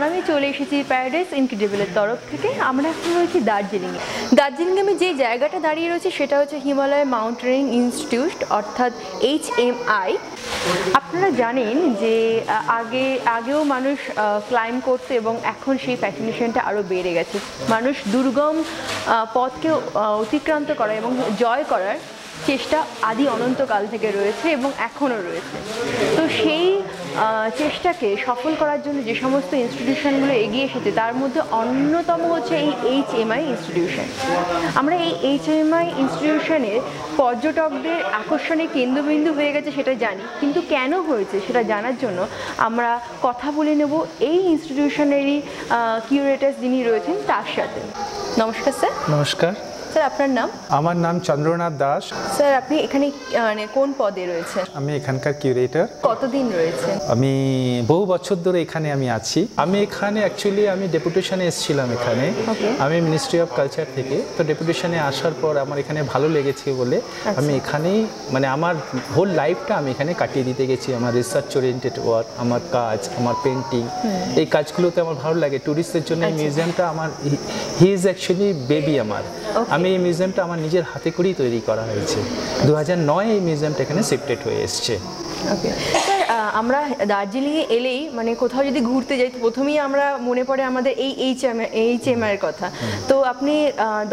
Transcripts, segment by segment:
আমি চলে এসেছি প্যারাডাইস ইনক্রেডিবলের তরফ থেকে। আমরা এখন রয়েছি দার্জিলিংয়ে। দার্জিলিংয়ে আমি যে জায়গাটা দাঁড়িয়ে রয়েছি সেটা হচ্ছে হিমালয় মাউন্টেনিং ইনস্টিটিউট অর্থাৎ HMI। আপনারা জানেন যে আগেও মানুষ ক্লাইম্ব করতো এবং এখন সেই ফ্যাসিনেশনটা আরও বেড়ে গেছে। মানুষ দুর্গম পথকে অতিক্রান্ত করা এবং জয় করার চেষ্টা আদি অনন্তকাল থেকে রয়েছে এবং এখনও রয়েছে। তো সেই চেষ্টাকে সফল করার জন্য যে সমস্ত ইনস্টিটিউশনগুলো এগিয়ে এসেছে তার মধ্যে অন্যতম হচ্ছে এই HMI ইনস্টিটিউশন। আমরা এই HMI ইনস্টিটিউশনের পর্যটকদের আকর্ষণের কেন্দ্রবিন্দু হয়ে গেছে সেটা জানি, কিন্তু কেন হয়েছে সেটা জানার জন্য আমরা কথা বলে নেব এই ইনস্টিটিউশনেরই কিউরেটার যিনি রয়েছেন তার সাথে। নমস্কার স্যার। নমস্কার স্যার, আপনার নাম? আমার নাম চন্দ্রনাথ দাস। স্যার, আপনি এখানে মানে কোন পদে রয়েছেন? আমি এখানকার কিউরেটর। কতদিন রয়েছে? আমি বহু বছর ধরে এখানে আমি আছি। আমি এখানে অ্যাকচুয়ালি আমি ডেপুটেশনে এসেছিলাম এখানে। আমি মিনিস্ট্রি অফ কালচার থেকে। তো ডেপুটেশনে আসার পর আমার এখানে ভালো লেগেছে বলে আমি এখানেই মানে আমার হোল লাইফটা আমি এখানে কাটিয়ে দিতে গেছি। আমার রিসার্চ ওরিয়েন্টেড ওয়ার্ক, আমার কাজ, আমার পেন্টিং, এই কাজগুলোতে আমার ভালো লাগে। ট্যুরিস্টদের জন্য এই মিউজিয়ামটা আমার হি ইজ অ্যাকচুয়ালি বেবি আমার। আমি এই মিউজিয়ামটা আমার নিজের হাতে করেই তৈরি করা হয়েছে। 2009 এই মিউজিয়ামটা এখানে শিফটেড হয়ে এসছে। ওকে স্যার, আমরা দার্জিলিংয়ে এলেই মানে কোথাও যদি ঘুরতে যাই তো প্রথমেই আমরা মনে পড়ে আমাদের এই HMI এর কথা। তো আপনি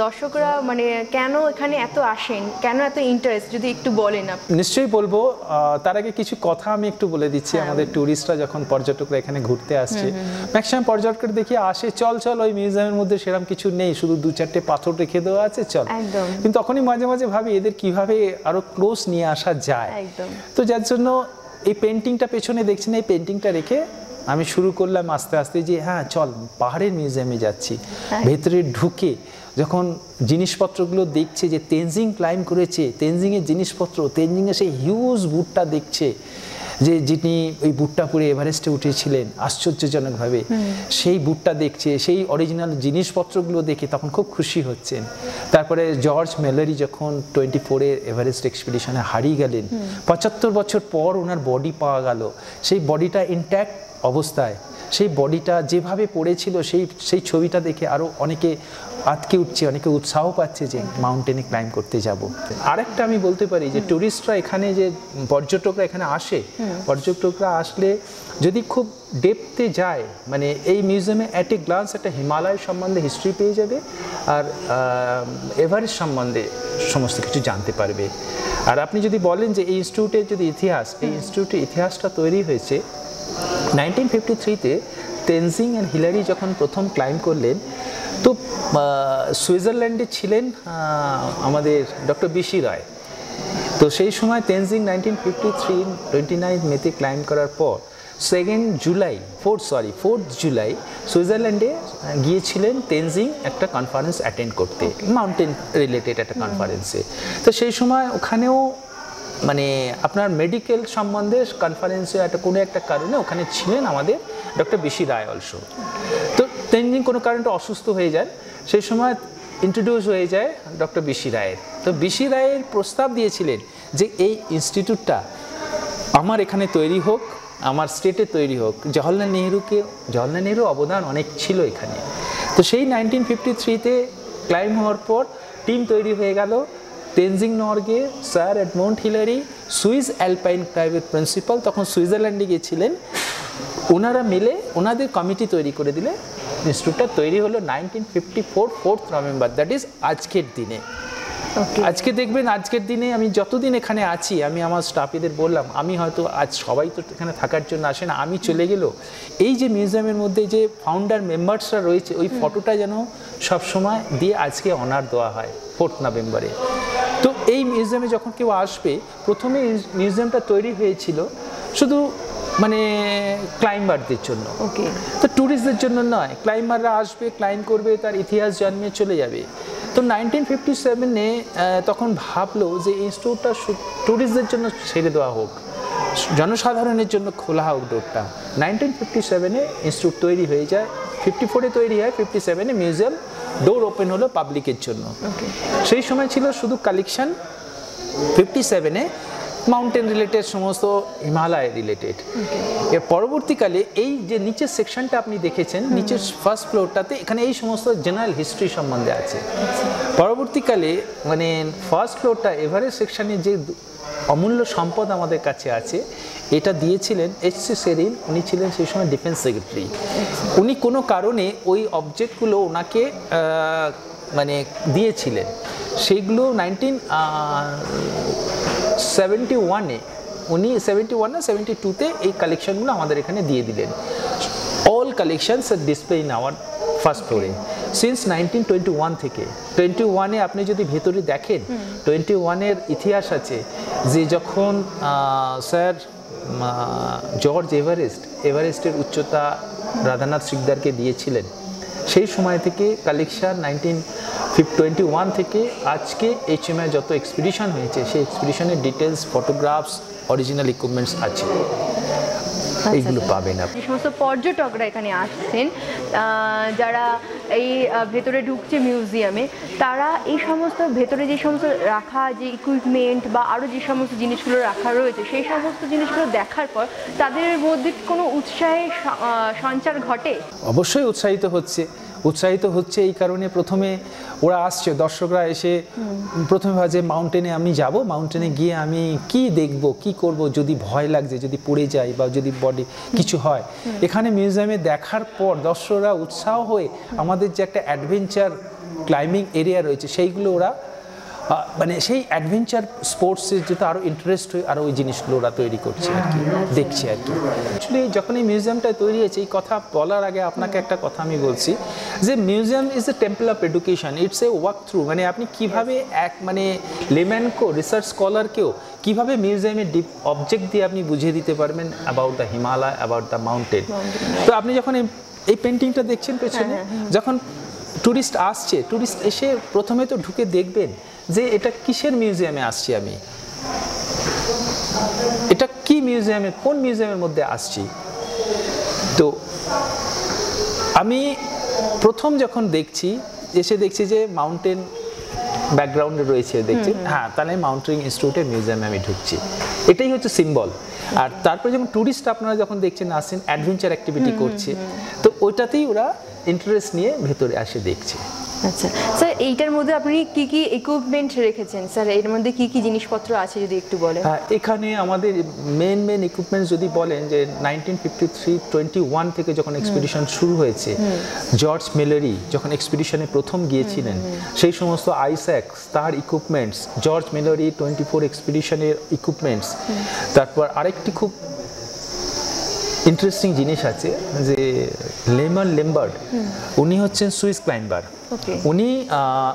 দর্শকরা মানে কেন এখানে এত আসেন, কেন এত ইন্টারেস্ট যদি একটু বলেন। নিশ্চয়ই বলবো। তার আগে কিছু কথা আমি একটু বলে দিচ্ছি। আমাদের ট্যুরিস্টরা যখন পর্যটকরা এখানে ঘুরতে আসছে, ম্যাক্সিমাম পর্যটকরা দেখি আসে চল ওই মিউজিয়ামের মধ্যে সেরকম কিছু নেই, শুধু 2-4টে পাথর রেখে দেওয়া আছে চল। কিন্তু তখনই মাঝে মাঝে ভাবি এদের কিভাবে আরো ক্লোজ নিয়ে আসা যায়। তো যার জন্য এই পেন্টিংটা পেছনে দেখছেন, এই পেন্টিংটা রেখে আমি শুরু করলাম আস্তে আস্তে যে হ্যাঁ চল পাহাড়ের মিউজিয়ামে যাচ্ছি। ভেতরে ঢুকে যখন জিনিসপত্রগুলো দেখছে যে তেনজিং ক্লাইম্ব করেছে, তেনজিংয়ের জিনিসপত্র, তেনজিংয়ের সেই হিউজ বুটটা দেখছে যে যিনি ওই বুটটা পরে এভারেস্টে উঠেছিলেন আশ্চর্যজনকভাবে, সেই বুটটা দেখছে, সেই অরিজিনাল জিনিসপত্রগুলো দেখে তখন খুব খুশি হচ্ছেন। তারপরে জর্জ মেলারি যখন 24-এর এভারেস্ট এক্সপিডিশনে হারিয়ে গেলেন, 75 বছর পর ওনার বডি পাওয়া গেল। সেই বডিটা ইনট্যাক্ট অবস্থায়, সেই বডিটা যেভাবে পড়েছিল সেই ছবিটা দেখে আরও অনেকে আটকে উঠছে, অনেকে উৎসাহ পাচ্ছে যে মাউন্টেনে ক্লাইম্ব করতে যাব। আরেকটা আমি বলতে পারি যে ট্যুরিস্টরা এখানে যে পর্যটকরা এখানে আসে, পর্যটকরা আসলে যদি খুব ডেপথে যায় মানে এই মিউজিয়ামে অ্যাট এ গ্লান্স একটা হিমালয় সম্বন্ধে হিস্ট্রি পেয়ে যাবে আর এভারেস্ট সম্বন্ধে সমস্ত কিছু জানতে পারবে। আর আপনি যদি বলেন যে এই ইনস্টিটিউটের যদি ইতিহাস, এই ইনস্টিটিউটের ইতিহাসটা তৈরি হয়েছে 1953-তে। তেনজিং অ্যান্ড হিলারি যখন প্রথম ক্লাইম্ব করলেন তো সুইজারল্যান্ডে ছিলেন আমাদের ডক্টর বিসি রায়। তো সেই সময় তেনজিং 1953 29 মেতে ক্লাইম্ব করার পর 4th জুলাই সুইজারল্যান্ডে গিয়েছিলেন তেনজিং একটা কনফারেন্স অ্যাটেন্ড করতে, মাউন্টেন রিলেটেড একটা কনফারেন্সে। তো সেই সময় ওখানেও মানে আপনার মেডিকেল সম্বন্ধে কনফারেন্সে কোনো একটা কারণে ওখানে ছিলেন আমাদের ডক্টর বিসি রায় অলসো। তো তেনজিং কোনো কারণে অসুস্থ হয়ে যায়, সেই সময় ইন্ট্রোডিউস হয়ে যায় ডক্টর বিসি রায়ের। তো বিসি রায়ের প্রস্তাব দিয়েছিলেন যে এই ইনস্টিটিউটটা আমার এখানে তৈরি হোক, আমার স্টেটে তৈরি হোক। জওহরলাল নেহরু অবদান অনেক ছিল এখানে। তো সেই 1953-তে ক্লাইম্ব হওয়ার পর টিম তৈরি হয়ে গেল। Tenzing Norgay, sir Edmund Hillary, Swiss alpine ক্লাইবের প্রিন্সিপাল তখন সুইজারল্যান্ডে গিয়েছিলেন, ওনারা মিলে ওনাদের কমিটি তৈরি করে দিলে ইনস্টিটিউটটা তৈরি হলো 1954 4th নভেম্বর, দ্যাট ইজ আজকের দিনে। আজকে দেখবেন আজকের দিনে আমি যতদিন এখানে আছি, আমি আমার স্টাফেদের বললাম আমি হয়তো আজ সবাই তো এখানে থাকার জন্য আসে না, আমি চলে গেলেও এই যে মিউজিয়ামের মধ্যে যে ফাউন্ডার মেম্বার্সরা রয়েছে ওই ফটোটা যেন সবসময় দিয়ে আজকে অনার দেওয়া হয় 4th নভেম্বরে। তো এই মিউজিয়ামে যখন কেউ আসবে, প্রথমে মিউজিয়ামটা তৈরি হয়েছিল শুধু মানে ক্লাইম্বারদের জন্য, তো ট্যুরিস্টদের জন্য নয়। ক্লাইম্বাররা আসবে, ক্লাইম্ব করবে, তার ইতিহাস জানিয়ে চলে যাবে। তো 1957-এ তখন ভাবলো যে ইনস্টিটিউটটা ট্যুরিস্টদের জন্য ছেড়ে দেওয়া হোক, জনসাধারণের জন্য খোলা হোক ডোরটা। 1957-এ ইনস্টিটিউট তৈরি হয়ে যায়, 54-এ তৈরি হয়, 57-এ মিউজিয়াম ডোর ওপেন হলো পাবলিকের জন্য। সেই সময় ছিল শুধু কালেকশন। 57-এ মাউন্টেন রিলেটেড, সমস্ত হিমালয় রিলেটেড। এর পরবর্তীকালে এই যে নিচের সেকশনটা আপনি দেখেছেন, নিচের ফার্স্ট ফ্লোরটাতে এখানে এই সমস্ত জেনারেল হিস্ট্রি সম্বন্ধে আছে। পরবর্তীকালে মানে ফার্স্ট ফ্লোরটা এভারেস্ট সেকশনে যে অমূল্য সম্পদ আমাদের কাছে আছে, এটা দিয়েছিলেন এইচ.সি. সেরিন। উনি ছিলেন সেই সময় ডিফেন্স সেক্রেটারি। উনি কোনো কারণে ওই অবজেক্টগুলো ওনাকে মানে দিয়েছিলেন। সেইগুলো 1971-এ উনি 71 না 72-তে এই কালেকশনগুলো আমাদের এখানে দিয়ে দিলেন। অল কালেকশনস আর ডিসপ্লে ইন আওয়ার ফার্স্ট ফ্লোরে সিন্স 1921 থেকে। 21-এ আপনি যদি ভেতরে দেখেন, 21-এর ইতিহাস আছে যে যখন স্যার জর্জ এভারেস্টের উচ্চতা রাধানাথ সিকদারকে দিয়েছিলেন, সেই সময় থেকে কালেকশন 1921 থেকে আজকে HMI যত এক্সপিডিশন হয়েছে, সেই এক্সপিডিশনের ডিটেলস, ফটোগ্রাফস, অরিজিনাল ইকুইপমেন্টস আছে, এইগুলো পাবেন আপনি। যে সমস্ত পর্যটকরা এখানে আসছেন, যারা এই ভেতরে ঢুকছে মিউজিয়ামে, তারা এই সমস্ত ভেতরে যে সমস্ত রাখা যে ইকুইপমেন্ট বা আরও যে সমস্ত জিনিসগুলো রাখা রয়েছে, সেই সমস্ত জিনিসগুলো দেখার পর তাদের মধ্যে কোনো উৎসাহের সঞ্চার ঘটে? অবশ্যই উৎসাহিত হচ্ছে এই কারণে প্রথমে ওরা আসছে, দর্শকরা এসে প্রথমে ভাবে মাউন্টেনে আমি যাব, মাউন্টেনে গিয়ে আমি কি দেখব, কি করব, যদি ভয় লাগছে, যদি পড়ে যাই বা যদি বডি কিছু হয়। এখানে মিউজিয়ামে দেখার পর দর্শকরা উৎসাহ হয়ে আমাদের যে একটা অ্যাডভেঞ্চার ক্লাইম্বিং এরিয়া রয়েছে, সেইগুলো ওরা মানে সেই অ্যাডভেঞ্চার স্পোর্টসের যেটা আরও ইন্টারেস্ট হয়ে আরও ওই জিনিসগুলো ওরা তৈরি করছে আর কি, দেখছে আর কি। অ্যাকচুয়ালি যখন এই মিউজিয়ামটা তৈরি হয়েছে, এই কথা বলার আগে আপনাকে একটা কথা আমি বলছি যে museum is a temple of education, it's a walk through. মানে আপনি কিভাবে এক মানে লেম্যানকেও, রিসার্চ স্কলারকেও কীভাবে মিউজিয়ামের ডিপ অবজেক্ট দিয়ে আপনি বুঝিয়ে দিতে পারবেন about the Himalaya, about the mountain. তো আপনি যখন এই পেন্টিংটা দেখছেন পেছনে, যখন ট্যুরিস্ট আসছে, ট্যুরিস্ট এসে প্রথমে তো ঢুকে দেখবেন যে এটা কিসের মিউজিয়ামে আসছি আমি, এটা কি মিউজিয়ামে, কোন মিউজিয়ামের মধ্যে আসছি। তো আমি প্রথম যখন দেখছি, এসে দেখছি যে মাউন্টেন ব্যাকগ্রাউন্ডে রয়েছে, দেখছি হ্যাঁ তাহলে মাউন্টেনিং ইনস্টিটিউটের মিউজিয়ামে আমি ঢুকছি, এটাই হচ্ছে সিম্বল। আর তারপরে যখন ট্যুরিস্ট আপনারা যখন দেখছেন আসছেন, অ্যাডভেঞ্চার অ্যাক্টিভিটি করছে, তো ওইটাতেই ওরা ইন্টারেস্ট নিয়ে ভেতরে আসে দেখছে। আচ্ছা স্যার, এইটার মধ্যে আপনি কি কি ইকুইপমেন্ট রেখেছেন স্যার? এর মধ্যে কি কি জিনিসপত্র আছে যদি একটু বলেন। হ্যাঁ, এখানে আমাদের মেন ইকুইপমেন্টস যদি বলেন যে 1953-21 থেকে যখন এক্সপিডিশন শুরু হয়েছে, জর্জ মেলারি যখন এক্সপিডিশনে প্রথম গিয়েছিলেন, সেই সমস্ত আইস্যাক্স তার ইকুইপমেন্টস, জর্জ মেলারি 24 এক্সপিডিশনের ইকুইপমেন্টস। তারপর আরেকটি খুব ইন্টারেস্টিং জিনিস আছে যে লেমন লেম্বার্ড, উনি হচ্ছেন সুইস ক্লাইম্বার। উনি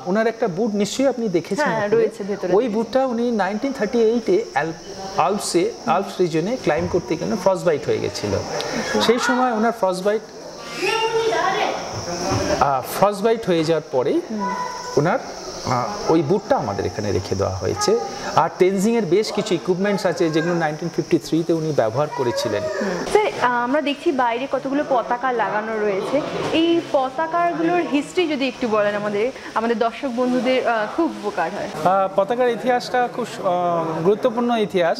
ওনার একটা বুট নিশ্চয়ই আপনি দেখেছেন, ওই বুটটা উনি 1938-এ আলপস রিজনে ক্লাইম্ব করতে গেলে ফ্রস্ট বাইট হয়ে গেছিল। সেই সময় ওনার ফ্রস্ট বাইট হয়ে যাওয়ার পরেই ওনার ওই বুটটা আমাদের এখানে রেখে দেওয়া হয়েছে। আর টেনজিংয়ের বেশ কিছু ইকুইপমেন্টস আছে যেগুলো 1953-তে উনি ব্যবহার করেছিলেন। স্যার, আমরা দেখছি বাইরে কতগুলো পতাকা লাগানো রয়েছে, এই পতাকাগুলোর হিস্ট্রি যদি একটু বলেন আমাদের দর্শক বন্ধুদের খুব উপকার হয়। পতাকার ইতিহাসটা খুব গুরুত্বপূর্ণ ইতিহাস।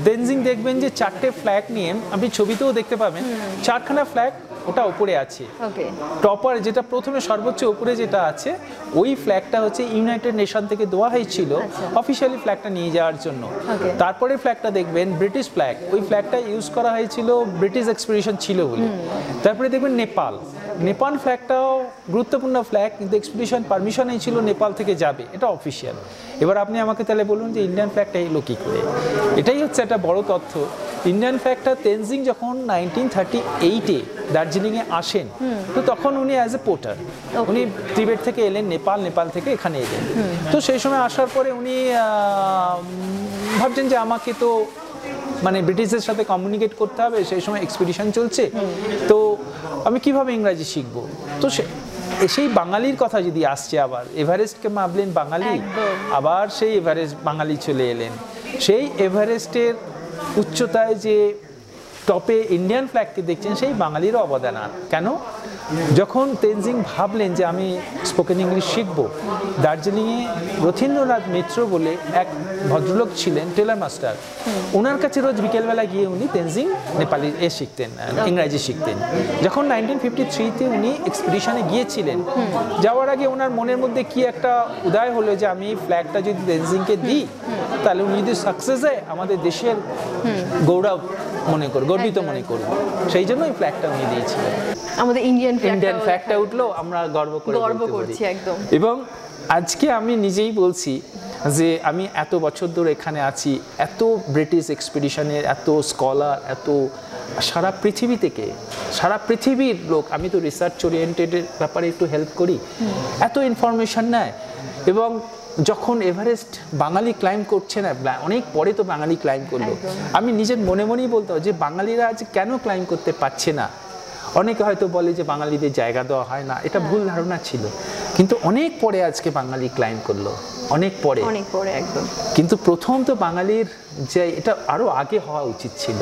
তেনজিং দেখবেন যে 4টে ফ্ল্যাগ নিয়ে, আপনি ছবিতেও দেখতে পাবেন 4খানা ফ্ল্যাগ ওটা উপরে আছে। টপার যেটা প্রথমে সর্বোচ্চ উপরে যেটা আছে, ওই ফ্ল্যাগটা হচ্ছে ইউনাইটেড নেশন থেকে দেওয়া হয়েছিল অফিসিয়ালি ফ্ল্যাগটা নিয়ে যাওয়ার জন্য। তারপরে ফ্ল্যাগটা দেখবেন ব্রিটিশ ফ্ল্যাগ, ওই ফ্ল্যাগটা ইউজ করা হয়েছিল ব্রিটিশ এক্সপিডিশন ছিল বলে। তারপরে দেখবেন নেপাল ফ্ল্যাগটাও গুরুত্বপূর্ণ ফ্ল্যাগ, কিন্তু এক্সপিডিশন পারমিশনই ছিল নেপাল থেকে যাবে, এটা অফিসিয়াল। এবার আপনি আমাকে তাহলে বলুন যে ইন্ডিয়ান ফ্ল্যাগটা এলো কী করে? এটাই হচ্ছে একটা বড় তথ্য। ইন্ডিয়ান ফ্ল্যাগটা তেনজিং যখন 1938-এ দার্জিলিংয়ে আসেন, তো তখন উনি অ্যাজ এ পোর্টার, উনি তিবেট থেকে এলেন, নেপাল থেকে এখানে এলেন। তো সেই সময় আসার পরে উনি ভাবছেন যে আমাকে তো মানে ব্রিটিশদের সাথে কমিউনিকেট করতে হবে, সেই সময় এক্সপিডিশন চলছে, তো আমি কিভাবে ইংরাজি শিখবো? তো সেই বাঙালির কথা যদি আসছে, আবার এভারেস্টকে ভাবলেন বাঙালি, আবার সেই এভারেস্ট বাঙালি চলে এলেন। সেই এভারেস্টের উচ্চতায় যে টপে ইন্ডিয়ান ফ্ল্যাগকে দেখছেন, সেই বাঙালিরও অবদান। কেন? যখন তেনজিং ভাবলেন যে আমি স্পোকেন ইংলিশ শিখবো, দার্জিলিংয়ে রথীন্দ্রনাথ মিত্র বলে এক ভদ্রলোক ছিলেন, টেলার মাস্টার, ওনার কাছে রোজ বিকেলবেলা গিয়ে উনি তেনজিং নেপালি শিখতেন, ইংরাজি শিখতেন। যখন 1953-তে উনি এক্সপিডিশনে গিয়েছিলেন, যাওয়ার আগে ওনার মনের মধ্যে কি একটা উদয় হলো যে আমি ফ্ল্যাগটা যদি তেনজিংকে দিই, তাহলে উনি যদি সাকসেস হয় আমাদের দেশের গৌরব মনে করব, গর্বিত মনে করব। সেই জন্য এই ফ্ল্যাগটা উনি দিয়েছিলেন। আমাদের ইন্ডিয়ান ফ্ল্যাগটা উঠলো, আমরা গর্ব করছি একদম। এবং আজকে আমি নিজেই বলছি যে আমি এত বছর ধরে এখানে আছি, এত ব্রিটিশ এক্সপিডিশনের এত স্কলার, এত সারা পৃথিবী থেকে, সারা পৃথিবীর লোক, আমি তো রিসার্চ ওরিয়েন্টেডের ব্যাপারে একটু হেল্প করি, এত ইনফরমেশন নেয়। এবং যখন এভারেস্ট বাঙালি ক্লাইম্ব করছে না, অনেক পরে তো বাঙালি ক্লাইম্ব করলো, আমি নিজের মনে মনেই বলতাম যে বাঙালিরা আজ কেন ক্লাইম্ব করতে পারছে না। অনেকে হয়তো বলে যে বাঙালিদের জায়গা দেওয়া হয় না, এটা ভুল ধারণা ছিল, কিন্তু অনেক পরে আজকে বাঙালি ক্লাইম্ব করলো, অনেক পরে একদম। কিন্তু প্রথম তো বাঙালির যে এটা আরো আগে হওয়া উচিত ছিল,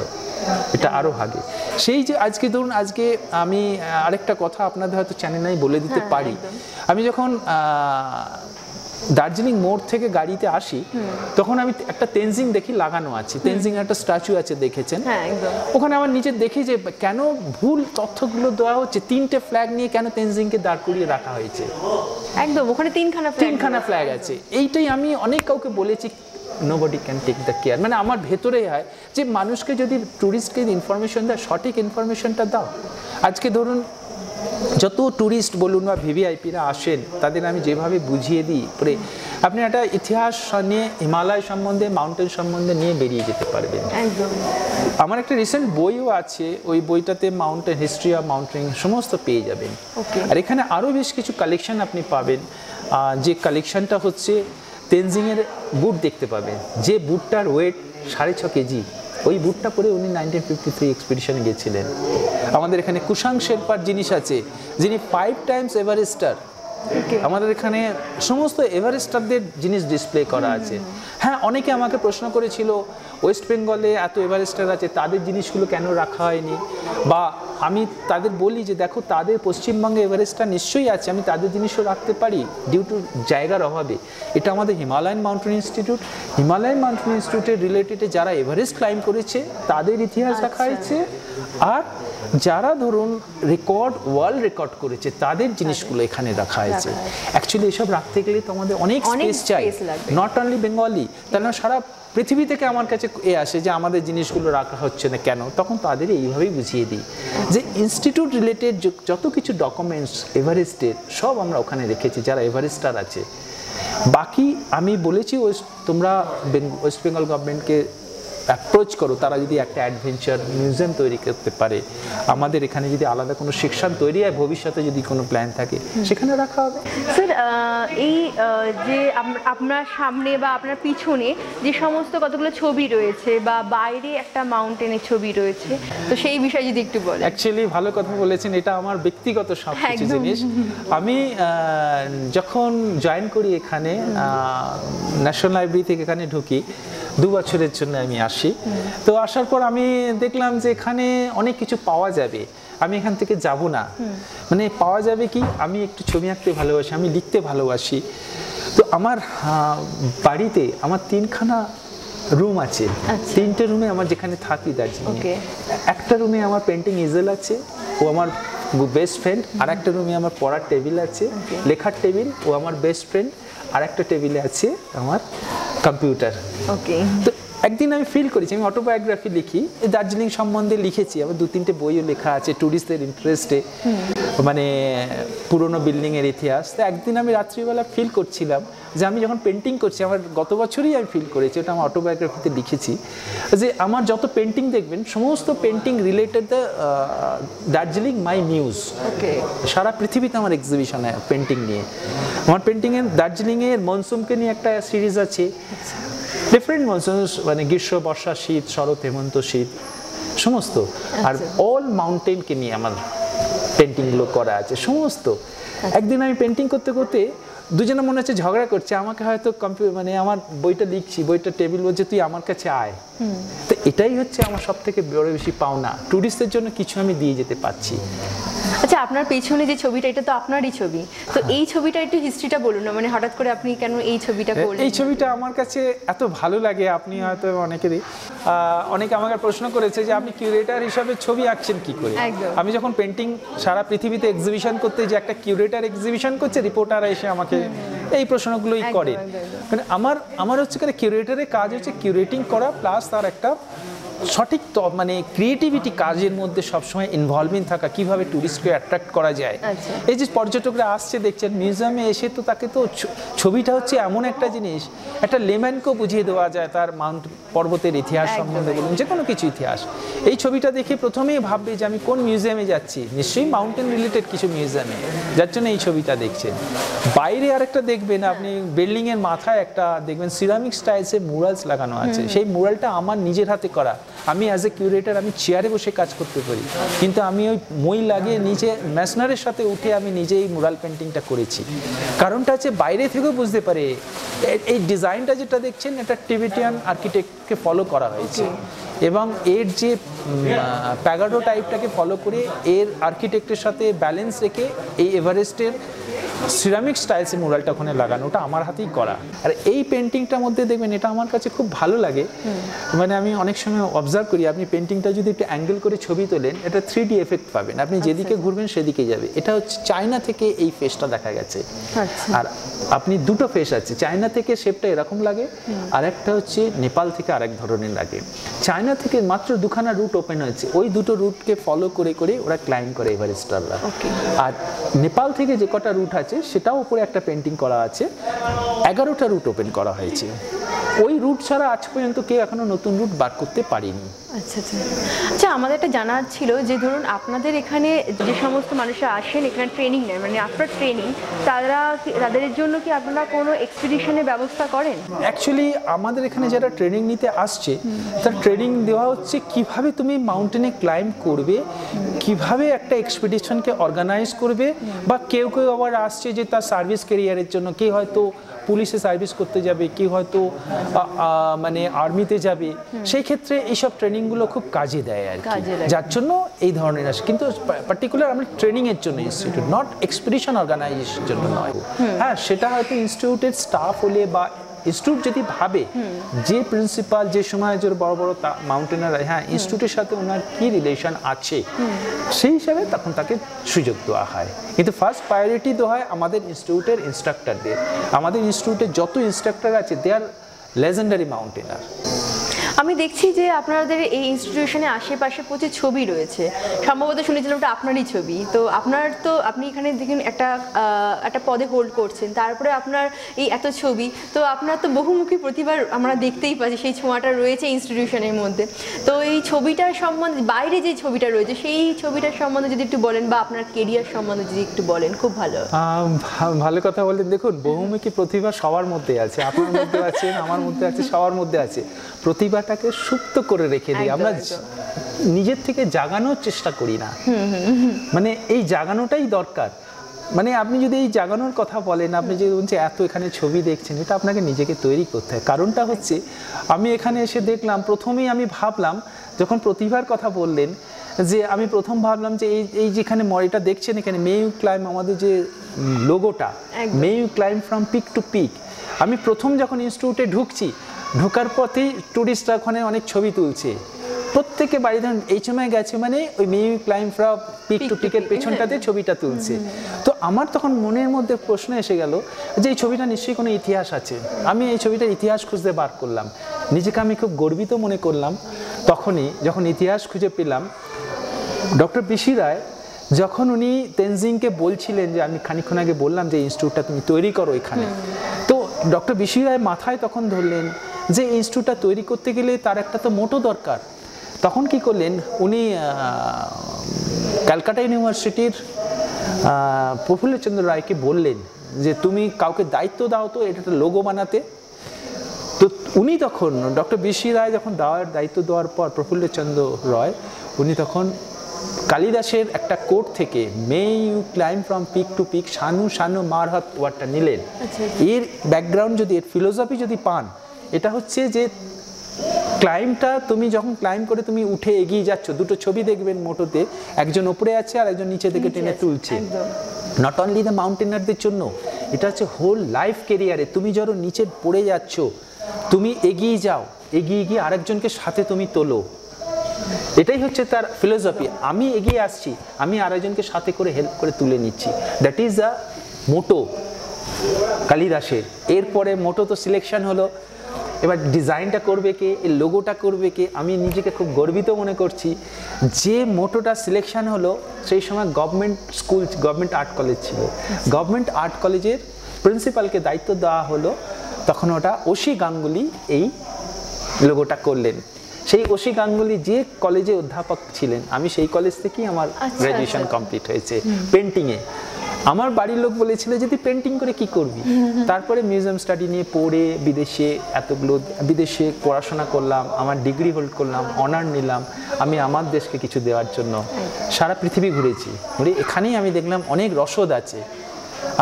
এটা আরো আগে। সেই যে আজকে ধরুন, আজকে আমি আরেকটা কথা আপনাদের হয়তো চ্যানেলেই বলে দিতে পারি, আমি যখন দার্জিলিং মোড় থেকে গাড়িতে আসি, তখন আমি একটা তেনজিং দেখি লাগানো আছে, তেনজিং একটা স্ট্যাচু আছে, দেখেছেন? ওখানে আমার নিজে দেখি যে কেন ভুল তথ্যগুলো দেওয়া হচ্ছে, 3টে ফ্ল্যাগ নিয়ে কেন তেনজিংকে দাঁড় করিয়ে রাখা হয়েছে। একদম, ওখানে তিনখানা ফ্ল্যাগ আছে। এইটাই আমি অনেক কাউকে বলেছি, nobody can take the care. মানে আমার ভেতরে হয় যে মানুষকে যদি ট্যুরিস্টকে ইনফরমেশন দেয়, সঠিক ইনফরমেশনটা দাও। আজকে ধরুন যত ট্যুরিস্ট বলুন বা ভিভিআইপিরা আসেন, তাদের আমি যেভাবে বুঝিয়ে দিই, পরে আপনি একটা ইতিহাস নিয়ে, হিমালয় সম্বন্ধে, মাউন্টেন সম্বন্ধে নিয়ে বেরিয়ে যেতে পারবেন। আমার একটা রিসেন্ট বইও আছে, ওই বইটাতে মাউন্টেন হিস্ট্রি অফ মাউন্টেনিং সমস্ত পেয়ে যাবেন। আর এখানে আরও বেশ কিছু কালেকশন আপনি পাবেন, যে কালেকশনটা হচ্ছে তেনজিংয়ের বুট দেখতে পাবেন, যে বুটটার ওয়েট 6.5 কেজি। ওই বুটটা পরে উনি 1953 এক্সপিডিশনে গেছিলেন। আমাদের এখানে কুশাং শেরপার জিনিস আছে, যিনি 5 টাইমস এভারেস্টার। আমাদের এখানে সমস্ত এভারেস্টারদের জিনিস ডিসপ্লে করা আছে। হ্যাঁ, অনেকে আমাকে প্রশ্ন করেছিল ওয়েস্ট বেঙ্গলে এত এভারেস্টার আছে, তাদের জিনিসগুলো কেন রাখা হয়নি, বা আমি তাদের বলি যে দেখো, তাদের পশ্চিমবঙ্গে এভারেস্টার নিশ্চয়ই আছে, আমি তাদের জিনিসও রাখতে পারি ডিউ টু জায়গার অভাবে। এটা আমাদের Himalayan mountain institute, Himalayan mountain ইনস্টিটিউটের রিলেটেডে যারা এভারেস্ট ক্লাইম্ব করেছে তাদের ইতিহাস রাখা হয়েছে, আর যারা ধরুন ওয়ার্ল্ড রেকর্ড করেছে তাদের জিনিসগুলো এখানে রাখা হয়েছে। অ্যাকচুয়ালি এসব রাখতে গেলে তো আমাদের অনেক স্পেস চাই, নট অনলি বেঙ্গলি, তাহলে সারা পৃথিবী থেকে আমার কাছে আসে যে আমাদের জিনিসগুলো রাখা হচ্ছে না কেন। তখন তাদের এইভাবেই বুঝিয়ে দিই যে ইনস্টিটিউট রিলেটেড যত কিছু ডকুমেন্টস এভারেস্টের সব আমরা ওখানে রেখেছি, যারা এভারেস্টার আছে। বাকি আমি বলেছি তোমরা ওয়েস্ট বেঙ্গল গভর্নমেন্টকে অ্যাপ্রোচ করো, তারা যদি একটা অ্যাডভেঞ্চার মিউজিয়াম তৈরি করতে পারে, আমাদের এখানে যদি আলাদা কোনো সেকশন তৈরি হয়, ভবিষ্যতে যদি কোনো প্ল্যান থাকে সেখানে রাখা হবে। স্যার, এই যে আপনার সামনে বা আপনার পিছনে যে সমস্ত কতগুলো ছবি রয়েছে, বা বাইরে একটা মাউন্টেনের ছবি রয়েছে, তো সেই বিষয়ে যদি একটু বলেন। অ্যাকচুয়ালি ভালো কথা বলেছেন, এটা আমার ব্যক্তিগত সব কিছু জিনিস। আমি যখন জয়েন করি এখানে, ন্যাশনাল লাইব্রেরি থেকে এখানে ঢুকি, 2 বছরের জন্য আমি আসি। তো আসার পর আমি দেখলাম যে এখানে অনেক কিছু পাওয়া যাবে, আমি এখান থেকে যাব না। মানে পাওয়া যাবে কি, আমি একটু ছবি আঁকতে ভালোবাসি, আমি লিখতে ভালোবাসি। তো আমার বাড়িতে আমার 3খানা রুম আছে, 3টে রুমে আমার যেখানে থাকি দার্জিলিংয়ে। একটা রুমে আমার পেন্টিং ইজেল আছে, ও আমার বেস্ট ফ্রেন্ড। আর একটা রুমে আমার পড়ার টেবিল আছে, লেখার টেবিল, ও আমার বেস্ট ফ্রেন্ড। আর একটা টেবিলে আছে আমার কম্পিউটার। তো একদিন আমি ফিল করেছি, আমি অটোবায়োগ্রাফি লিখি, দার্জিলিং সম্বন্ধে লিখেছি, আবার 2-3টে বইও লেখা আছে ট্যুরিস্টদের ইন্টারেস্টে, মানে পুরনো বিল্ডিংয়ের ইতিহাস। তো একদিন আমি রাত্রিবেলা ফিল করছিলাম যে আমি যখন পেন্টিং করছি, আমার গত বছরই আমি ফিল করেছি, ওটা আমার অটোবায়োগ্রাফিতে লিখেছি, যে আমার যত পেন্টিং দেখবেন সমস্ত painting related the Darjeeling my muse. সারা পৃথিবীতে আমার এক্সিবিশন হয় পেন্টিং নিয়ে। আমার পেন্টিংয়ের দার্জিলিংয়ের মনসুনকে নিয়ে একটা সিরিজ আছে, ডিফারেন্ট মনসুনস, মানে গ্রীষ্ম, বর্ষা, শীত, শরৎ, হেমন্ত, শীত সমস্ত। আর অল মাউন্টেনকে নিয়ে আমার পেন্টিংগুলো করা আছে সমস্ত। একদিন আমি পেন্টিং করতে করতে দুজনে মনে হচ্ছে ঝগড়া করছে, আমাকে হয়তো মানে আমার বইটা লিখছি, বইটা টেবিল বলছে তুই আমার কাছে আয়। তো এটাই হচ্ছে আমার সব থেকে বড় বেশি পাওনা, ট্যুরিস্টদের জন্য কিছু আমি দিয়ে যেতে পারছি। আচ্ছা, আপনার পেছনে যে ছবিটা, এটা তো আপনারই ছবি, তো এই ছবিটা একটু হিস্ট্রিটা বলুন না, মানে হঠাৎ করে আপনি কেন এই ছবিটা করলেন? এই ছবিটা আমার কাছে এত ভালো লাগে, আপনি হয়তো অনেকে আমাকে প্রশ্ন করেছে যে আপনি কিউরেটার হিসাবে ছবি আঁকছেন কি করে। আমি যখন পেন্টিং সারা পৃথিবীতে এক্সিবিশন করতে, যে একটা কিউরেটার এক্সিবিশন করছে, রিপোর্টাররা এসে আমাকে এই প্রশ্নগুলোই করে। মানে আমার হচ্ছে কিউরেটারের কাজ হচ্ছে কিউরেটিং করা, প্লাস তার একটা সঠিক মানে ক্রিয়েটিভিটি কাজের মধ্যে সবসময় ইনভলভমেন্ট থাকা, কিভাবে টুরিস্টকে অ্যাট্রাক্ট করা যায়। এই যে পর্যটকরা আসছে দেখছেন মিউজিয়ামে এসে, তো তাকে তো ছবিটা হচ্ছে এমন একটা জিনিস, একটা লেম্যানকেও বুঝিয়ে দেওয়া যায় তার মাউন্ট পর্বতের ইতিহাস সম্বন্ধে বলুন, যে কোনো কিছু ইতিহাস। এই ছবিটা দেখে প্রথমেই ভাববে যে আমি কোন মিউজিয়ামে যাচ্ছি, নিশ্চয়ই মাউন্টেন রিলেটেড কিছু মিউজিয়ামে, যার জন্য এই ছবিটা দেখছেন। বাইরে আরেকটা দেখবেন আপনি, বিল্ডিংয়ের মাথায় একটা দেখবেন সিরামিক স্টাইলসে মুরালস লাগানো আছে। সেই মুরালটা আমার নিজের হাতে করা। আমি অ্যাজ এ কিউরেটার আমি চেয়ারে বসে কাজ করতে পারি, কিন্তু আমি ওই মই লাগিয়ে নিচে ম্যাশনারের সাথে উঠে আমি নিজেই মুরাল পেন্টিংটা করেছি। কারণটা হচ্ছে বাইরে থেকেও বুঝতে পারে এই ডিজাইনটা যেটা দেখছেন, এটা টিবেটিয়ান আর্কিটেক্টকে ফলো করা হয়েছে, এবং এর যে প্যাগাডো টাইপটাকে ফলো করে এর আর্কিটেক্টের সাথে ব্যালেন্স রেখে এই এভারেস্টের সিরামিক স্টাইলসে মুরালটা ওখানে লাগানো, ওটা আমার হাতেই করা। আর এই পেন্টিংটার মধ্যে দেখবেন, এটা আমার কাছে খুব ভালো লাগে। মানে আমি অনেক সময় অবজার্ভ করি, আপনি পেন্টিংটা যদি একটু অ্যাঙ্গেল করে ছবি তোলেন, এটা 3D এফেক্ট পাবেন, আপনি যেদিকে ঘুরবেন সেদিকে যাবে। এটা হচ্ছে চায়না থেকে এই ফেসটা দেখা গেছে। আর আপনি দুটো ফেস আছে, চায়না থেকে শেপটা এরকম লাগে, আর একটা হচ্ছে নেপাল থেকে আরেক ধরনের লাগে। চায়না থেকে মাত্র দুখানা রুট ওপেন হয়েছে, ওই দুটো রুটকে ফলো করে করে ওরা ক্লাইম্ব করে এভারেস্টাররা। আর নেপাল থেকে যে কটা রুট আছে সেটাও উপরে একটা পেন্টিং করা আছে, 11টা রুট ওপেন করা হয়েছে। ওই রুট ছাড়া আজ পর্যন্ত কেউ এখনো নতুন রুট বার করতে পারেনি। আচ্ছা আচ্ছা আচ্ছা, আমাদের একটা জানার ছিল যে ধরুন আপনাদের এখানে যে সমস্ত মানুষরা আসেন এখানে ট্রেনিং নেন, মানে আফটার ট্রেনিং তাদের জন্য কি আপনারা কোনো এক্সপিডিশনের ব্যবস্থা করেন? অ্যাকচুয়ালি আমাদের এখানে যারা ট্রেনিং নিতে আসছে, তার ট্রেনিং দেওয়া হচ্ছে কিভাবে তুমি মাউন্টেনে ক্লাইম্ব করবে, কিভাবে একটা এক্সপিডিশনকে অর্গানাইজ করবে, বা কেউ কেউ আবার আসছে যে তার সার্ভিস ক্যারিয়ারের জন্য, কেউ হয়তো পুলিশে সার্ভিস করতে যাবে, কেউ হয়তো মানে আর্মিতে যাবে, সেই ক্ষেত্রে এইসব ট্রেনিংগুলো খুব কাজে দেয় আর কি, যার জন্য এই ধরনের আসে। কিন্তু পার্টিকুলার আমরা ট্রেনিংয়ের জন্য ইনস্টিটিউট, নট এক্সপিডিশন অর্গানাইজেশনের জন্য নয়। হ্যাঁ, সেটা হয়তো ইনস্টিটিউটের স্টাফ হলে বা ইনস্টিটিউট যদি ভাবে যে প্রিন্সিপাল যে সময় যে বড় বড় মাউন্টেনার, হ্যাঁ ইনস্টিটিউটের সাথে ওনার কি রিলেশন আছে, সেই হিসাবে তখন তাকে সুযোগ দেওয়া হয়। কিন্তু ফার্স্ট প্রায়োরিটি দেওয়া হয় আমাদের ইনস্টিটিউটের ইনস্ট্রাক্টরদের। আমাদের ইনস্টিটিউটের যত ইনস্ট্রাক্টর আছে দে আর লেজেন্ডারি মাউন্টেনার। আমি দেখছি যে আপনাদের এই ইনস্টিটিউশনে আশেপাশে প্রচুর ছবি রয়েছে, সম্ভবত শুনেছিলাম ওটা আপনারই ছবি। তো আপনি এখানে দেখুন একটা পদে হোল্ড করছেন, তারপরে আপনার এই এত ছবি, তো আপনার তো বহুমুখী প্রতিভার আমরা দেখতেই পাচ্ছি, সেই ছোঁয়াটা রয়েছে ইনস্টিটিউশনের মধ্যে। তো এই ছবিটার সম্বন্ধে, বাইরে যে ছবিটা রয়েছে সেই ছবিটার সম্বন্ধে যদি একটু বলেন, বা আপনার কেরিয়ার সম্বন্ধে যদি একটু বলেন, খুব ভালো। ভালো কথা বললেন। দেখুন, বহুমুখী প্রতিভা সবার মধ্যে আছে, আপনার মধ্যে আছে, আমার মধ্যে আছে, সবার মধ্যে আছে। প্রতিভাটাকে সুপ্ত করে রেখে দিই আমরা, নিজের থেকে জাগানোর চেষ্টা করি না। মানে এই জাগানোটাই দরকার। মানে আপনি যদি এই জাগানোর কথা বলেন, আপনি যে বলছেন এত এখানে ছবি দেখছেন, এটা আপনাকে নিজেকে তৈরি করতে হয়। কারণটা হচ্ছে, আমি এখানে এসে দেখলাম, প্রথমেই আমি ভাবলাম, যখন প্রতিভার কথা বললেন, যে আমি প্রথম ভাবলাম যে এই যেখানে এটা দেখছেন, এখানে মে ইউ ক্লাইম্ব, আমাদের যে লোগোটা, may you climb from peak to peak. আমি প্রথম যখন ইনস্টিটিউটে ঢোকার পথেই টুরিস্টরা ওখানে অনেক ছবি তুলছে, প্রত্যেকে বাড়ি ধরুন এই সময় গেছে মানে ওই may you climb from peak to পিকের পেছনটাতে ছবিটা তুলছে। তো আমার তখন মনের মধ্যে প্রশ্ন এসে গেল যে এই ছবিটা নিশ্চয়ই কোনো ইতিহাস আছে। আমি এই ছবিটার ইতিহাস খুঁজতে বার করলাম, নিজেকে আমি খুব গর্বিত মনে করলাম। তখনই যখন ইতিহাস খুঁজে পেলাম, ডক্টর পিসি রায় যখন উনি তেনজিংকে বলছিলেন, যে আমি খানিকক্ষণ আগে বললাম যে ইনস্টিটিউটটা তুমি তৈরি করো এখানে, তো ডক্টর পিসি রায় মাথায় তখন ধরলেন যে ইনস্টিটিউটটা তৈরি করতে গেলে তার একটা তো মোটো দরকার। তখন কি করলেন, উনি ক্যালকাটা ইউনিভার্সিটির প্রফুল্লচন্দ্র রায়কে বললেন যে তুমি কাউকে দায়িত্ব দাও তো এটা লোগো বানাতে। তো উনি তখন ডক্টর বিসি রায় যখন দায়িত্ব দেওয়ার পর প্রফুল্লচন্দ্র রায়, উনি তখন কালিদাসের একটা কোট থেকে may you climb from peak to peak শানু শানু মারহাত ওয়ার্ডটা নিলেন। এর ব্যাকগ্রাউন্ড যদি, এর ফিলোসফি যদি পান, এটা হচ্ছে যে ক্লাইম্বটা তুমি যখন ক্লাইম্ব করে তুমি উঠে এগিয়ে যাচ্ছ, দুটো ছবি দেখবেন মোটোতে, একজন উপরে আছে আর একজন নিচে থেকে টেনে তুলছে। নট অনলি দ্য মাউন্টেনারদের জন্য, এটা হচ্ছে হোল লাইফ কেরিয়ারে। তুমি যখন নিচে পড়ে যাচ্ছ, তুমি এগিয়ে যাও, এগিয়ে গিয়ে আরেকজনকে সাথে তুমি তোলো। এটাই হচ্ছে তার ফিলোসফি। আমি এগিয়ে আসছি, আমি আরেকজনকে সাথে করে হেল্প করে তুলে নিচ্ছি। দ্যাট ইজ দ্য মোটো কালিদাসের। এরপরে মোটো তো সিলেকশন হলো, এবার ডিজাইনটা করবে কে, এর লোগোটা করবে কে। আমি নিজেকে খুব গর্বিত মনে করছি যে মোটোটা সিলেকশন হলো, সেই সময় government school, government art college ছিল, গভর্নমেন্ট আর্ট কলেজের প্রিন্সিপালকে দায়িত্ব দেওয়া হলো, তখন ওটা ওসি গাঙ্গুলি এই লোগোটা করলেন। সেই ওসি গাঙ্গুলি যে কলেজে অধ্যাপক ছিলেন, আমি সেই কলেজ থেকেই আমার গ্র্যাজুয়েশন কমপ্লিট হয়েছে পেন্টিংয়ে। আমার বাড়ির লোক বলেছিল যে তুই পেন্টিং করে কি করবি। তারপরে মিউজিয়াম স্টাডি নিয়ে পড়ে বিদেশে পড়াশোনা করলাম, আমার ডিগ্রি হোল্ড করলাম, অনার নিলাম। আমি আমার দেশকে কিছু দেওয়ার জন্য সারা পৃথিবী ঘুরেছি। এখানেই আমি দেখলাম অনেক রসদ আছে।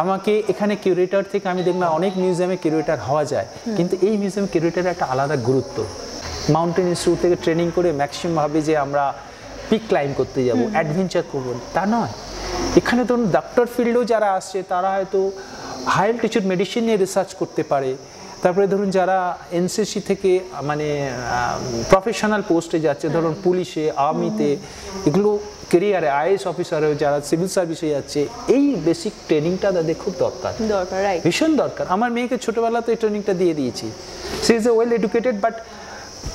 আমাকে এখানে কিউরেটর থেকে আমি দেখলাম অনেক মিউজিয়ামে কিউরেটর হওয়া যায়, কিন্তু এই মিউজিয়াম কিউরেটরের একটা আলাদা গুরুত্ব। মাউন্টেন ইনস্টিটিউট থেকে ট্রেনিং করে ম্যাক্সিমাম ভাবে যে আমরা পিক ক্লাইম্ব করতে যাব, অ্যাডভেঞ্চার করব, তা নয়। এখানে ধরুন ডক্টর ফিল্ডেও যারা আসছে, তারা হয়তো হাই অ্যালটিটিউড মেডিসিন নিয়ে রিসার্চ করতে পারে। তারপরে ধরুন যারা এনসিসি থেকে মানে প্রফেশনাল পোস্টে যাচ্ছে, ধরুন পুলিশে, আর্মিতে, এগুলো কেরিয়ারে আইএএস অফিসারে, যারা সিভিল সার্ভিসে যাচ্ছে, এই বেসিক ট্রেনিংটা তাদের খুব দরকার, ভীষণ দরকার। আমার মেয়েকে ছোটোবেলাতে এই ট্রেনিংটা দিয়ে দিয়েছি। She is a well educated, but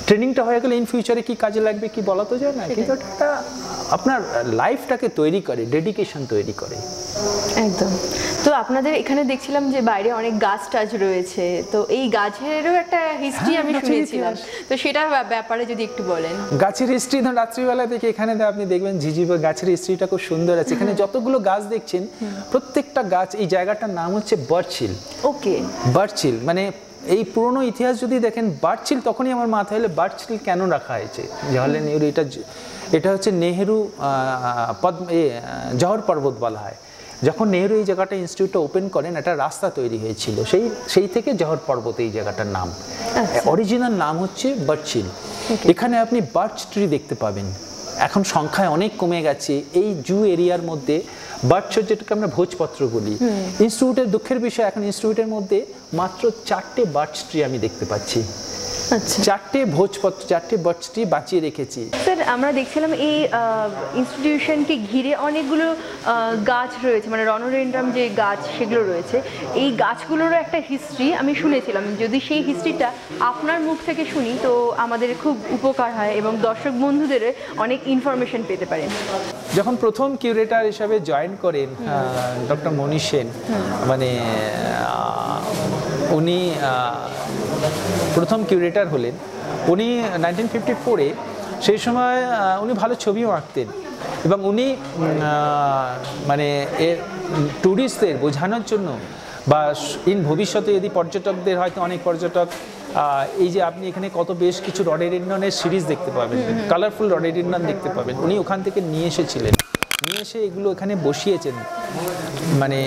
ট্রেনিংটা হয়ে গেলে ইন ফিউচারে কি কাজে লাগবে কি বলা তো যায় না, কিন্তু এটা আপনার লাইফটাকে তৈরি করে, ডেডিকেশন তৈরি করে। একদম। তো আপনাদের এখানে দেখছিলাম যে বাইরে অনেক গাছ টাছ রয়েছে, তো এই গাছেরও একটা হিস্ট্রি আমি শুনেছিলাম, তো সেটা ব্যাপারে যদি একটু বলেন। গাছের হিস্ট্রি ধরুন রাত্রিবেলা থেকে এখানে আপনি দেখবেন ঝিঝিব গাছের হিস্ট্রিটা খুব সুন্দর আছে। এখানে যতগুলো গাছ দেখছেন, প্রত্যেকটা গাছ, এই জায়গাটার নাম হচ্ছে বার্চিল। ওকে, বার্চিল মানে এই পুরনো ইতিহাস যদি দেখেন, বার্চিল তখনই আমার মাথায় হলে বার্চিল কেন রাখা হয়েছে। জওহরলাল নেহরু, এটা হচ্ছে নেহেরু জহর পর্বত বলা হয়। যখন নেহরু এই জায়গাটা ইনস্টিটিউটটা ওপেন করেন, একটা রাস্তা তৈরি হয়েছিল, সেই থেকে জহর পর্বত এই জায়গাটার নাম। অরিজিনাল নাম হচ্ছে বার্চিল। এখানে আপনি বার্চ ট্রি দেখতে পাবেন। এখন সংখ্যায় অনেক কমে গেছে এই জু এরিয়ার মধ্যে। বার্চ, যেটাকে আমরা ভোজপত্র বলি, ইনস্টিটিউটের দুঃখের বিষয়, এখন ইনস্টিটিউটের মধ্যে মাত্র 4টে বার্চ ট্রি আমি দেখতে পাচ্ছি। আচ্ছা, 4টে ভোজপত্র, 4টে বার্চ ট্রি বাঁচিয়ে রেখেছি। স্যার আমরা দেখছিলাম এই ইনস্টিটিউশনকে ঘিরে অনেকগুলো গাছ রয়েছে, মানে রনোডেন্ড্রাম যে গাছ সেগুলো রয়েছে। এই গাছগুলোরও একটা হিস্ট্রি আমি শুনেছিলাম, যদি সেই হিস্ট্রিটা আপনার মুখ থেকে শুনি তো আমাদের খুব উপকার হয় এবং দর্শক বন্ধুদের অনেক ইনফরমেশন পেতে পারেন। যখন প্রথম কিউরেটর হিসাবে জয়েন করেন ডক্টর মনীষ সেন, মানে উনি প্রথম কিউরেটর হলেন, উনি 1954-এ, সেই সময় উনি ভালো ছবিও আঁকতেন এবং উনি মানে ট্যুরিস্টদের বোঝানোর জন্য বা ভবিষ্যতে যদি পর্যটকদের, হয়তো অনেক পর্যটক এই যে আপনি এখানে কত বেশ কিছু রডেডেন্ড্রনের সিরিজ দেখতে পাবেন, কালারফুল রডেডেন্ড্রন দেখতে পাবেন, উনি ওখান থেকে নিয়ে এসেছিলেন, নিয়ে এসে এগুলো এখানে বসিয়েছেন, মানে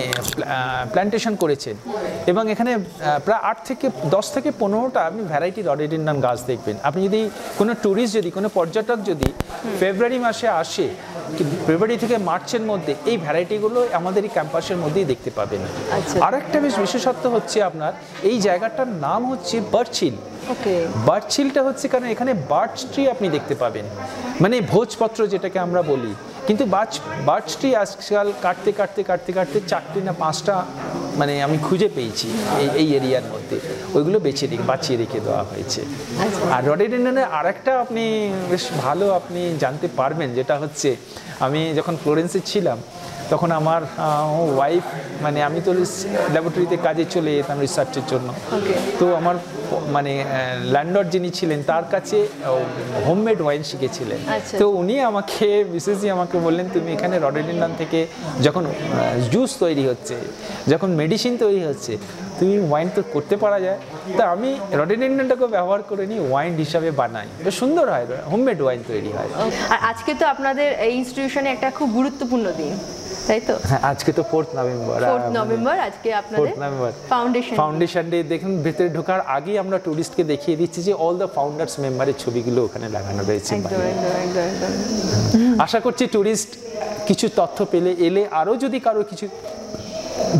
প্ল্যান্টেশন করেছেন। এবং এখানে প্রায় 10 থেকে 15টা আপনি ভ্যারাইটি রডেডেন্ড্রন গাছ দেখবেন। আপনি যদি কোনো ট্যুরিস্ট, যদি কোনো পর্যটক যদি ফেব্রুয়ারি মাসে আসে, ফেব্রুয়ারি থেকে মার্চের মধ্যে, এই ভ্যারাইটিগুলো আমাদের এই ক্যাম্পাসের মধ্যেই দেখতে পাবেন। আর একটা বেশ বিশেষত্ব হচ্ছে আপনার এই জায়গাটার নাম হচ্ছে বার্চিল। বার্চিলটা হচ্ছে কারণ এখানে বার্চ ট্রি আপনি দেখতে পাবেন, মানে ভোজপত্র যেটাকে আমরা বলি। কিন্তু বার্চ ট্রি আজকাল কাটতে 4টে না 5টা মানে আমি খুঁজে পেয়েছি এই এরিয়ার মধ্যে, ওইগুলো বাঁচিয়ে রেখে দেওয়া হয়েছে। আর রডেডেন্ড্রনের আরেকটা আপনি বেশ ভালো আপনি জানতে পারবেন, যেটা হচ্ছে আমি যখন ফ্লোরেন্সে ছিলাম, তখন আমার ওয়াইফ, মানে আমি তো ল্যাবরেটরিতে কাজে চলে যেতাম রিসার্চের জন্য, তো আমার মানে ল্যান্ডলর্ড যিনি ছিলেন তার কাছে হোমমেড ওয়াইন শিখেছিলেন। তো উনি আমাকে বিশেষই আমাকে বললেন, তুমি এখানে রডেডেন্ড্রন থেকে যখন জুস তৈরি হচ্ছে, যখন মেডিসিন তৈরি হচ্ছে, তুমি ওয়াইন তো করতে পারা যায়, তা আমি রডোডেনড্রনটাকে ব্যবহার করে নিই ওয়াইন হিসাবে বানাই, এটা সুন্দর হয়, হোমমেড ওয়াইন তৈরি হয়। আর আজকে তো আপনাদের এই ইনস্টিটিউশনে একটা খুব গুরুত্বপূর্ণ দিন, তাই তো? হ্যাঁ, আজকে তো 4th নভেম্বর, আজকে আপনাদের ফাউন্ডেশন ডে। দেখুন ভেতরে ঢোকার আগেই আমরা টুরিস্টকে দেখিয়ে দিচ্ছি যে অল দ্য ফাউন্ডার্স মেম্বারের ছবিগুলো ওখানে লাগানো রয়েছে। আশা করছি টুরিস্ট কিছু তথ্য পেলে, এলে আরও যদি কারো কিছু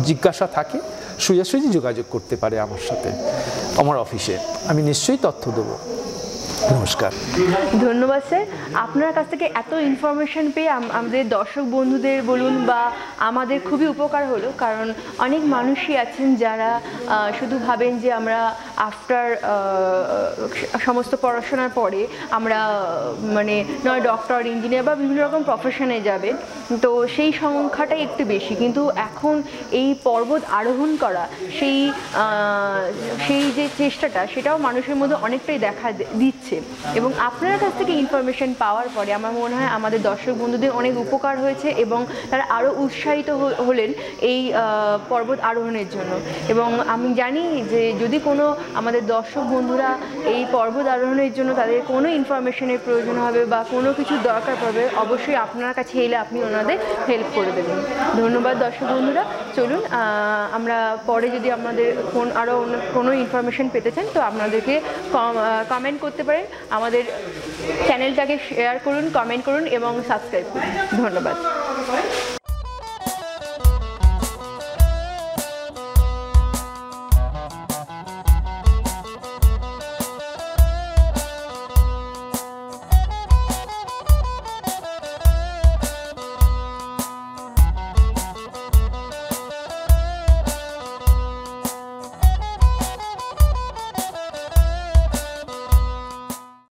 জিজ্ঞাসা থাকে সোজাসুজি যোগাযোগ করতে পারে আমার সাথে, আমার অফিসে, আমি নিশ্চয়ই তথ্য দেবো। নমস্কার, ধন্যবাদ স্যার। আপনার কাছ থেকে এত ইনফরমেশন পেয়ে আমাদের দর্শক বন্ধুদের বলুন বা আমাদের খুবই উপকার হলো, কারণ অনেক মানুষই আছেন যারা শুধু ভাবেন যে আমরা আফটার সমস্ত পড়াশোনার পরে আমরা মানে নয় ডক্টর, ইঞ্জিনিয়ার বা বিভিন্ন রকম প্রফেশনে যাবে, তো সেই সংখ্যাটাই একটু বেশি। কিন্তু এখন এই পর্বত আরোহণ করা সেই যে চেষ্টাটা, সেটাও মানুষের মধ্যে অনেকটাই দেখা দিচ্ছে। এবং আপনার কাছ থেকে ইনফরমেশন পাওয়ার পরে আমার মনে হয় আমাদের দর্শক বন্ধুদের অনেক উপকার হয়েছে এবং তারা আরও উৎসাহিত হলেন এই পর্বত আরোহণের জন্য। এবং আমি জানি যে যদি কোনো আমাদের দর্শক বন্ধুরা এই পর্বত আরোহণের জন্য তাদের কোনো ইনফরমেশনের প্রয়োজন হবে বা কোনো কিছু দরকার পড়বে, অবশ্যই আপনার কাছে এলে আপনি ওনাদের হেল্প করে দেবেন। ধন্যবাদ দর্শক বন্ধুরা। চলুন আমরা পরে যদি আপনাদের আরও কোনো ইনফরমেশন পেতে চান তো আপনাদেরকে কমেন্ট করতে পারেন, আমাদের চ্যানেলটাকে শেয়ার করুন, কমেন্ট করুন এবং সাবস্ক্রাইব করুন। ধন্যবাদ।